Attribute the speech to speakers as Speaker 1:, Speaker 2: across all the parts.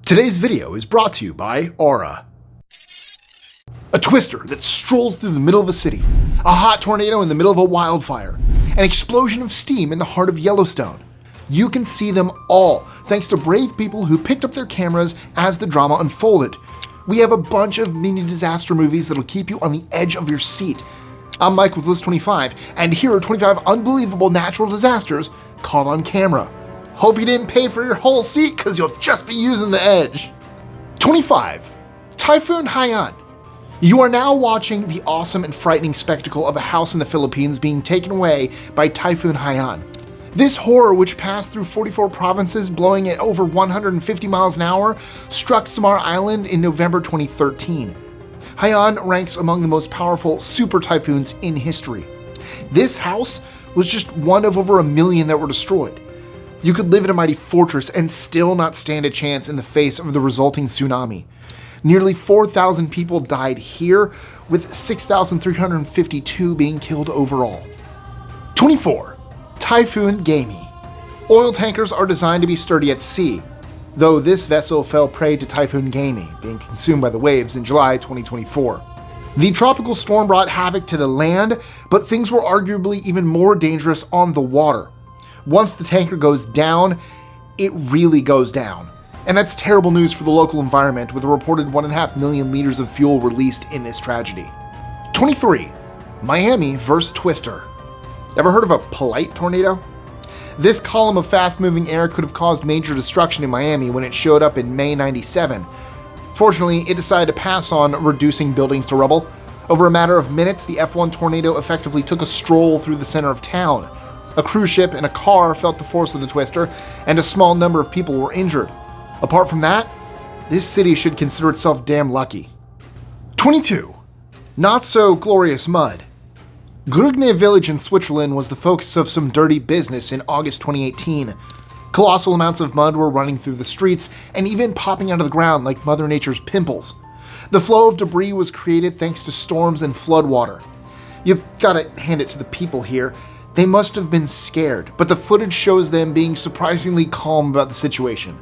Speaker 1: Today's video is brought to you by Aura. A twister that strolls through the middle of a city, a hot tornado in the middle of a wildfire, an explosion of steam in the heart of Yellowstone. You can see them all thanks to brave people who picked up their cameras as the drama unfolded. We have a bunch of mini disaster movies that'll keep you on the edge of your seat. I'm Mike with List 25, and here are 25 unbelievable natural disasters caught on camera. Hope you didn't pay for your whole seat because you'll just be using the edge. 25. Typhoon Haiyan. You are now watching the awesome and frightening spectacle of a house in the Philippines being taken away by Typhoon Haiyan. This horror, which passed through 44 provinces, blowing at over 150 miles an hour, struck Samar Island in November 2013. Haiyan ranks among the most powerful super typhoons in history. This house was just one of over 1 million that were destroyed. You could live in a mighty fortress and still not stand a chance in the face of the resulting tsunami. Nearly 4,000 people died here, with 6,352 being killed overall. 24. Typhoon Gaemi. Oil tankers are designed to be sturdy at sea, though this vessel fell prey to Typhoon Gaemi, being consumed by the waves in July 2024. The tropical storm brought havoc to the land, but things were arguably even more dangerous on the water. Once the tanker goes down, it really goes down. And that's terrible news for the local environment, with a reported 1.5 million liters of fuel released in this tragedy. 23. Miami vs. Twister. Ever heard of a polite tornado? This column of fast-moving air could have caused major destruction in Miami when it showed up in May '97. Fortunately, it decided to pass on reducing buildings to rubble. Over a matter of minutes, the F1 tornado effectively took a stroll through the center of town. A cruise ship and a car felt the force of the twister, and a small number of people were injured. Apart from that, this city should consider itself damn lucky. 22. Not so glorious mud. Grugne village in Switzerland was the focus of some dirty business in August 2018. Colossal amounts of mud were running through the streets and even popping out of the ground like Mother Nature's pimples. The flow of debris was created thanks to storms and floodwater. You've gotta hand it to the people here. They must have been scared, but the footage shows them being surprisingly calm about the situation.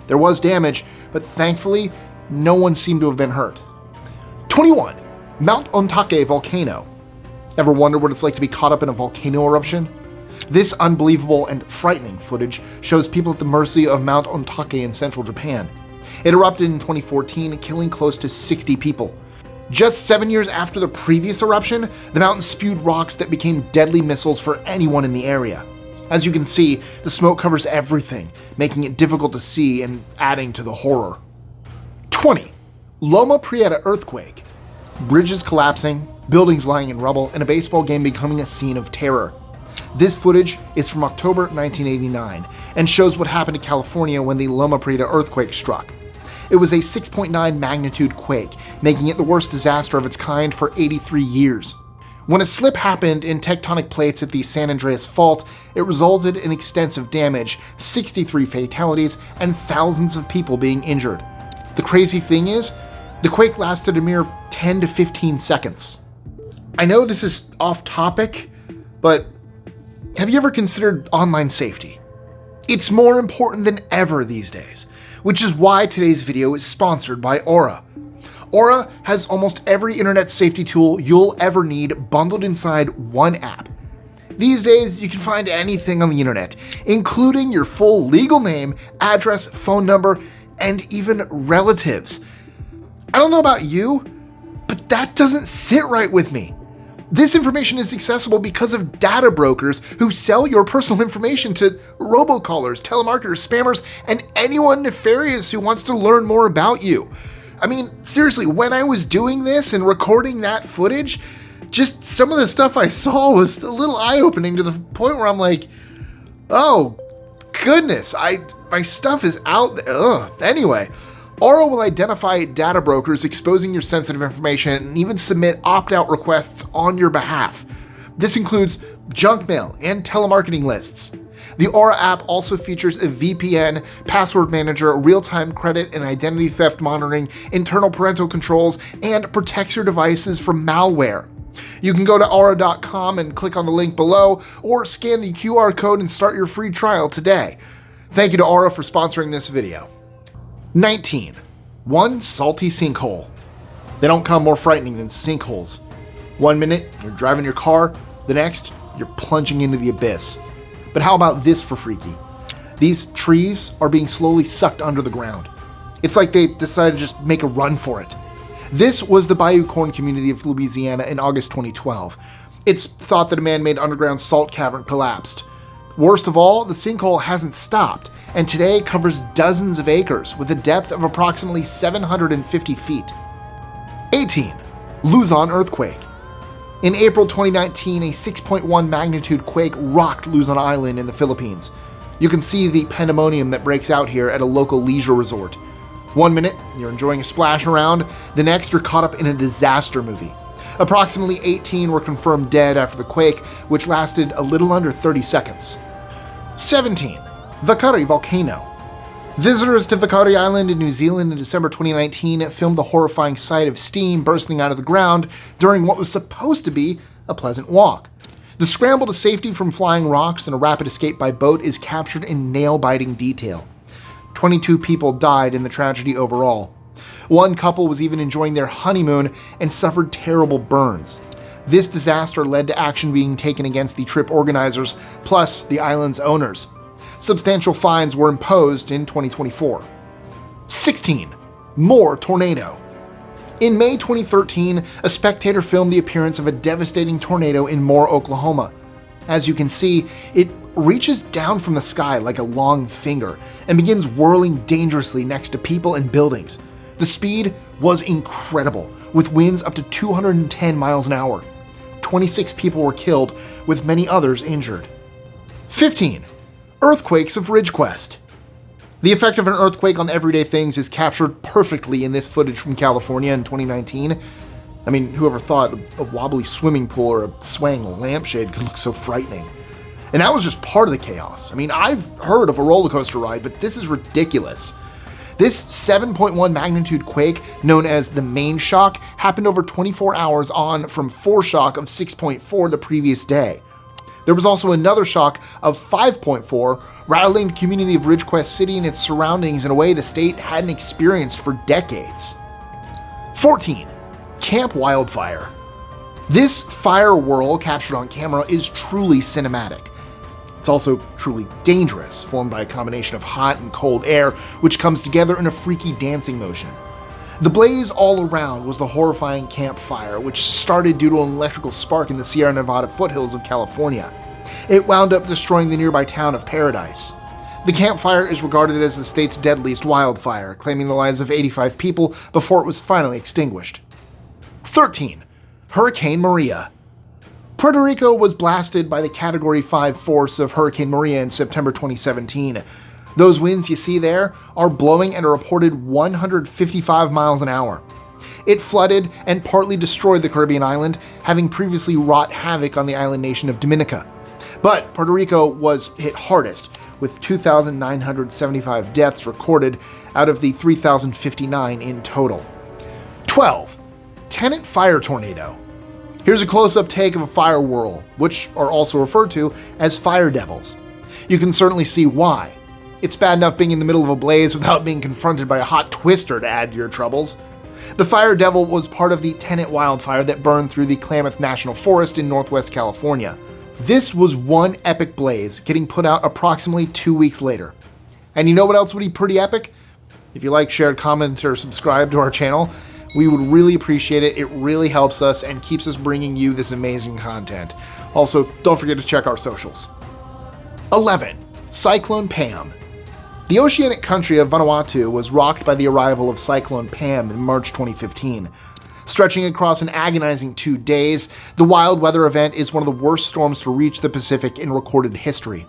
Speaker 1: There was damage, but thankfully, no one seemed to have been hurt. 21. Mount Ontake volcano. Ever wonder what it's like to be caught up in a volcano eruption? This unbelievable and frightening footage shows people at the mercy of Mount Ontake in central Japan. It erupted in 2014, killing close to 60 people. Just 7 years after the previous eruption, the mountain spewed rocks that became deadly missiles for anyone in the area. As you can see, the smoke covers everything, making it difficult to see and adding to the horror. 20. Loma Prieta earthquake. Bridges collapsing, buildings lying in rubble, and a baseball game becoming a scene of terror. This footage is from October 1989 and shows what happened to California when the Loma Prieta earthquake struck. It was a 6.9 magnitude quake, making it the worst disaster of its kind for 83 years. When a slip happened in tectonic plates at the San Andreas Fault, it resulted in extensive damage, 63 fatalities, and thousands of people being injured. The crazy thing is, the quake lasted a mere 10 to 15 seconds. I know this is off topic, but have you ever considered online safety? It's more important than ever these days, which is why today's video is sponsored by Aura. Aura has almost every internet safety tool you'll ever need bundled inside one app. These days, you can find anything on the internet, including your full legal name, address, phone number, and even relatives. I don't know about you, but that doesn't sit right with me. This information is accessible because of data brokers who sell your personal information to robocallers, telemarketers, spammers, and anyone nefarious who wants to learn more about you. I mean, seriously, when I was doing this and recording that footage, just some of the stuff I saw was a little eye-opening to the point where I'm like, oh, goodness, my stuff is out there. Ugh. Anyway, Aura will identify data brokers exposing your sensitive information and even submit opt-out requests on your behalf. This includes junk mail and telemarketing lists. The Aura app also features a VPN, password manager, real-time credit and identity theft monitoring, internal parental controls, and protects your devices from malware. You can go to aura.com and click on the link below, or scan the QR code and start your free trial today. Thank you to Aura for sponsoring this video. 19. One salty sinkhole. They don't come more frightening than sinkholes. 1 minute, you're driving your car, the next, you're plunging into the abyss. But how about this for freaky? These trees are being slowly sucked under the ground. It's like they decided to just make a run for it. This was the Bayou Corn community of Louisiana in August 2012. It's thought that a man-made underground salt cavern collapsed. Worst of all, the sinkhole hasn't stopped, and today covers dozens of acres with a depth of approximately 750 feet. 18. Luzon earthquake. In April 2019, a 6.1 magnitude quake rocked Luzon Island in the Philippines. You can see the pandemonium that breaks out here at a local leisure resort. 1 minute, you're enjoying a splash around, the next you're caught up in a disaster movie. Approximately 18 were confirmed dead after the quake, which lasted a little under 30 seconds. 17. Whakaari volcano. Visitors to Whakaari Island in New Zealand in December 2019 filmed the horrifying sight of steam bursting out of the ground during what was supposed to be a pleasant walk. The scramble to safety from flying rocks and a rapid escape by boat is captured in nail-biting detail. 22 people died in the tragedy overall. One couple was even enjoying their honeymoon and suffered terrible burns. This disaster led to action being taken against the trip organizers, plus the island's owners. Substantial fines were imposed in 2024. 16. More tornado. In May 2013, a spectator filmed the appearance of a devastating tornado in Moore, Oklahoma. As you can see, it reaches down from the sky like a long finger and begins whirling dangerously next to people and buildings. The speed was incredible, with winds up to 210 miles an hour. 26 people were killed, with many others injured. 15. Earthquakes of Ridgequest. The effect of an earthquake on everyday things is captured perfectly in this footage from California in 2019. I mean, whoever thought a wobbly swimming pool or a swaying lampshade could look so frightening? And that was just part of the chaos. I mean, I've heard of a roller coaster ride, but this is ridiculous. This 7.1 magnitude quake, known as the main shock, happened over 24 hours on from foreshock of 6.4 the previous day. There was also another shock of 5.4, rattling the community of Ridgequest City and its surroundings in a way the state hadn't experienced for decades. 14. Camp Wildfire. This fire whirl captured on camera is truly cinematic. It's also truly dangerous, formed by a combination of hot and cold air, which comes together in a freaky dancing motion. The blaze all around was the horrifying campfire, which started due to an electrical spark in the Sierra Nevada foothills of California. It wound up destroying the nearby town of Paradise. The campfire is regarded as the state's deadliest wildfire, claiming the lives of 85 people before it was finally extinguished. 13. Hurricane Maria. Puerto Rico was blasted by the Category 5 force of Hurricane Maria in September 2017. Those winds you see there are blowing at a reported 155 miles an hour. It flooded and partly destroyed the Caribbean island, having previously wrought havoc on the island nation of Dominica. But Puerto Rico was hit hardest, with 2,975 deaths recorded out of the 3,059 in total. 12. Tennant fire tornado. Here's a close-up take of a fire whirl, which are also referred to as fire devils. You can certainly see why. It's bad enough being in the middle of a blaze without being confronted by a hot twister to add to your troubles. The fire devil was part of the Tennant wildfire that burned through the Klamath National Forest in northwest California. This was one epic blaze, getting put out approximately 2 weeks later. And you know what else would be pretty epic? If you like, share, comment, or subscribe to our channel, we would really appreciate it. It really helps us and keeps us bringing you this amazing content. Also, don't forget to check our socials. 11. Cyclone Pam. The oceanic country of Vanuatu was rocked by the arrival of Cyclone Pam in March 2015. Stretching across an agonizing 2 days, the wild weather event is one of the worst storms to reach the Pacific in recorded history.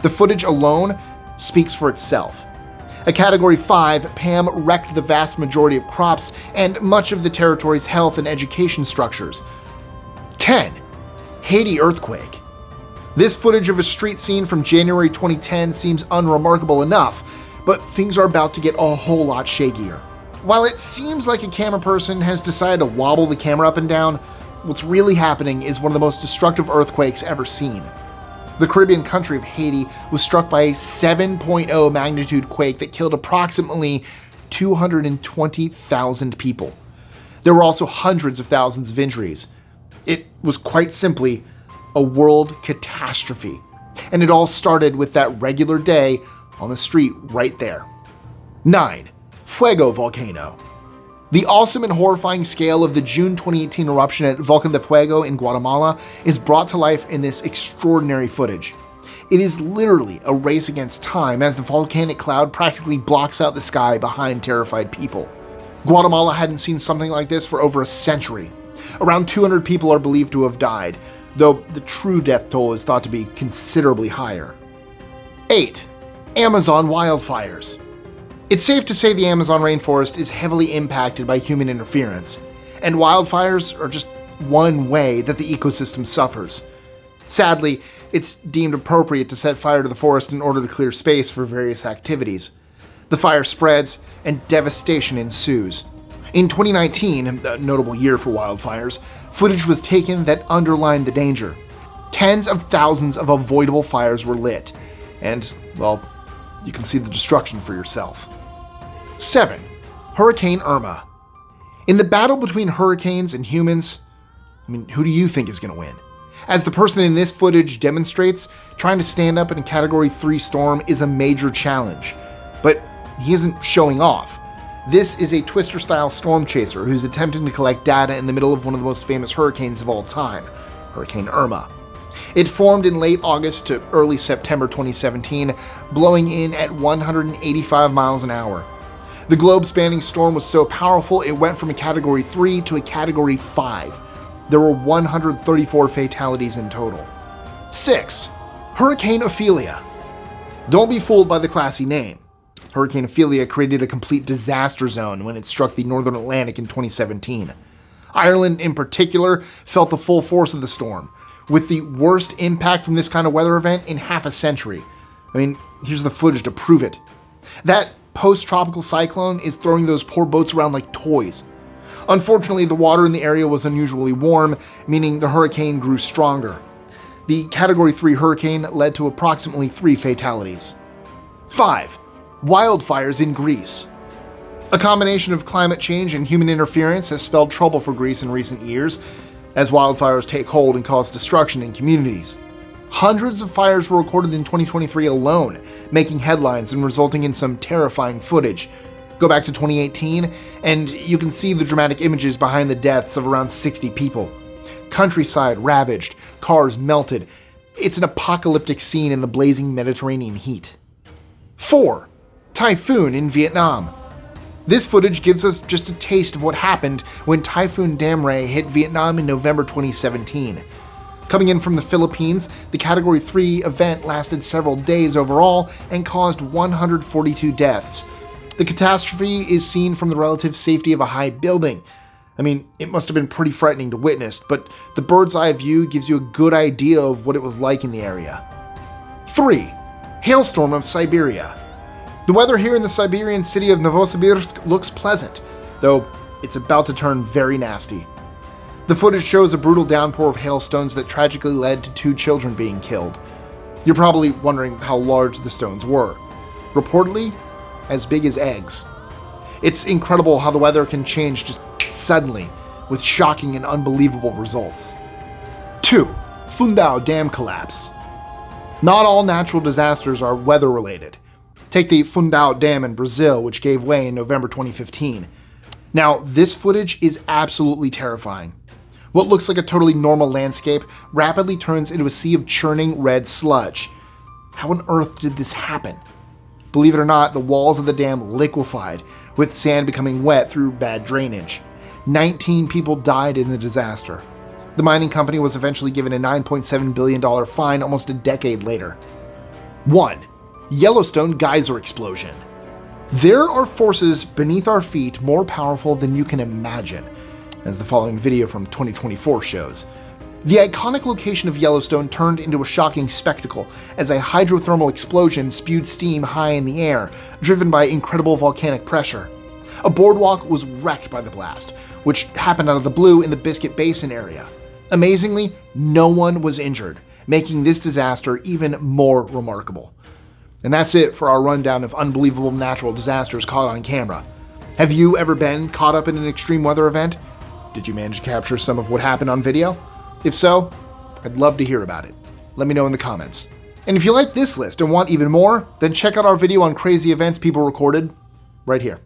Speaker 1: The footage alone speaks for itself. A Category 5, Pam wrecked the vast majority of crops and much of the territory's health and education structures. 10. Haiti earthquake. This footage of a street scene from January 2010 seems unremarkable enough, but things are about to get a whole lot shakier. While it seems like a camera person has decided to wobble the camera up and down, what's really happening is one of the most destructive earthquakes ever seen. The Caribbean country of Haiti was struck by a 7.0 magnitude quake that killed approximately 220,000 people. There were also hundreds of thousands of injuries. It was quite simply a world catastrophe. And it all started with that regular day on the street right there. 9. Fuego volcano. The awesome and horrifying scale of the June 2018 eruption at Volcán de Fuego in Guatemala is brought to life in this extraordinary footage. It is literally a race against time as the volcanic cloud practically blocks out the sky behind terrified people. Guatemala hadn't seen something like this for over a century. Around 200 people are believed to have died, though the true death toll is thought to be considerably higher. 8. Amazon wildfires. It's safe to say the Amazon rainforest is heavily impacted by human interference, and wildfires are just one way that the ecosystem suffers. Sadly, it's deemed appropriate to set fire to the forest in order to clear space for various activities. The fire spreads, and devastation ensues. In 2019, a notable year for wildfires, footage was taken that underlined the danger. Tens of thousands of avoidable fires were lit, and, well, you can see the destruction for yourself. 7. Hurricane Irma. In the battle between hurricanes and humans, who do you think is going to win? As the person in this footage demonstrates, trying to stand up in a Category 3 storm is a major challenge. But he isn't showing off. This is a Twister-style storm chaser who's attempting to collect data in the middle of one of the most famous hurricanes of all time, Hurricane Irma. It formed in late August to early September 2017, blowing in at 185 miles an hour. The globe-spanning storm was so powerful it went from a Category 3 to a Category 5. There were 134 fatalities in total. 6. Hurricane Ophelia. Don't be fooled by the classy name. Hurricane Ophelia created a complete disaster zone when it struck the northern Atlantic in 2017. Ireland, in particular, felt the full force of the storm, with the worst impact from this kind of weather event in half a century. Here's the footage to prove it. That post-tropical cyclone is throwing those poor boats around like toys. Unfortunately, the water in the area was unusually warm, meaning the hurricane grew stronger. The Category 3 hurricane led to approximately 3 fatalities. 5. Wildfires in Greece. A combination of climate change and human interference has spelled trouble for Greece in recent years, as wildfires take hold and cause destruction in communities. Hundreds of fires were recorded in 2023 alone, making headlines and resulting in some terrifying footage. Go back to 2018, and you can see the dramatic images behind the deaths of around 60 people. Countryside ravaged, cars melted. It's an apocalyptic scene in the blazing Mediterranean heat. 4. Typhoon in Vietnam. This footage gives us just a taste of what happened when Typhoon Gaemi hit Vietnam in November 2017. Coming in from the Philippines, the Category 3 event lasted several days overall and caused 142 deaths. The catastrophe is seen from the relative safety of a high building. It must have been pretty frightening to witness, but the bird's eye view gives you a good idea of what it was like in the area. 3. Hailstorm of Siberia. The weather here in the Siberian city of Novosibirsk looks pleasant, though it's about to turn very nasty. The footage shows a brutal downpour of hailstones that tragically led to 2 children being killed. You're probably wondering how large the stones were. Reportedly, as big as eggs. It's incredible how the weather can change just suddenly, with shocking and unbelievable results. 2. Fundao Dam collapse. Not all natural disasters are weather-related. Take the Fundao Dam in Brazil, which gave way in November 2015. Now, this footage is absolutely terrifying. What looks like a totally normal landscape rapidly turns into a sea of churning red sludge. How on earth did this happen? Believe it or not, the walls of the dam liquefied, with sand becoming wet through bad drainage. 19 people died in the disaster. The mining company was eventually given a $9.7 billion fine almost a decade later. 1. Yellowstone geyser explosion. There are forces beneath our feet more powerful than you can imagine, as the following video from 2024 shows. The iconic location of Yellowstone turned into a shocking spectacle as a hydrothermal explosion spewed steam high in the air, driven by incredible volcanic pressure. A boardwalk was wrecked by the blast, which happened out of the blue in the Biscuit Basin area. Amazingly, no one was injured, making this disaster even more remarkable. And that's it for our rundown of unbelievable natural disasters caught on camera. Have you ever been caught up in an extreme weather event? Did you manage to capture some of what happened on video? If so, I'd love to hear about it. Let me know in the comments. And if you like this list and want even more, then check out our video on crazy events people recorded right here.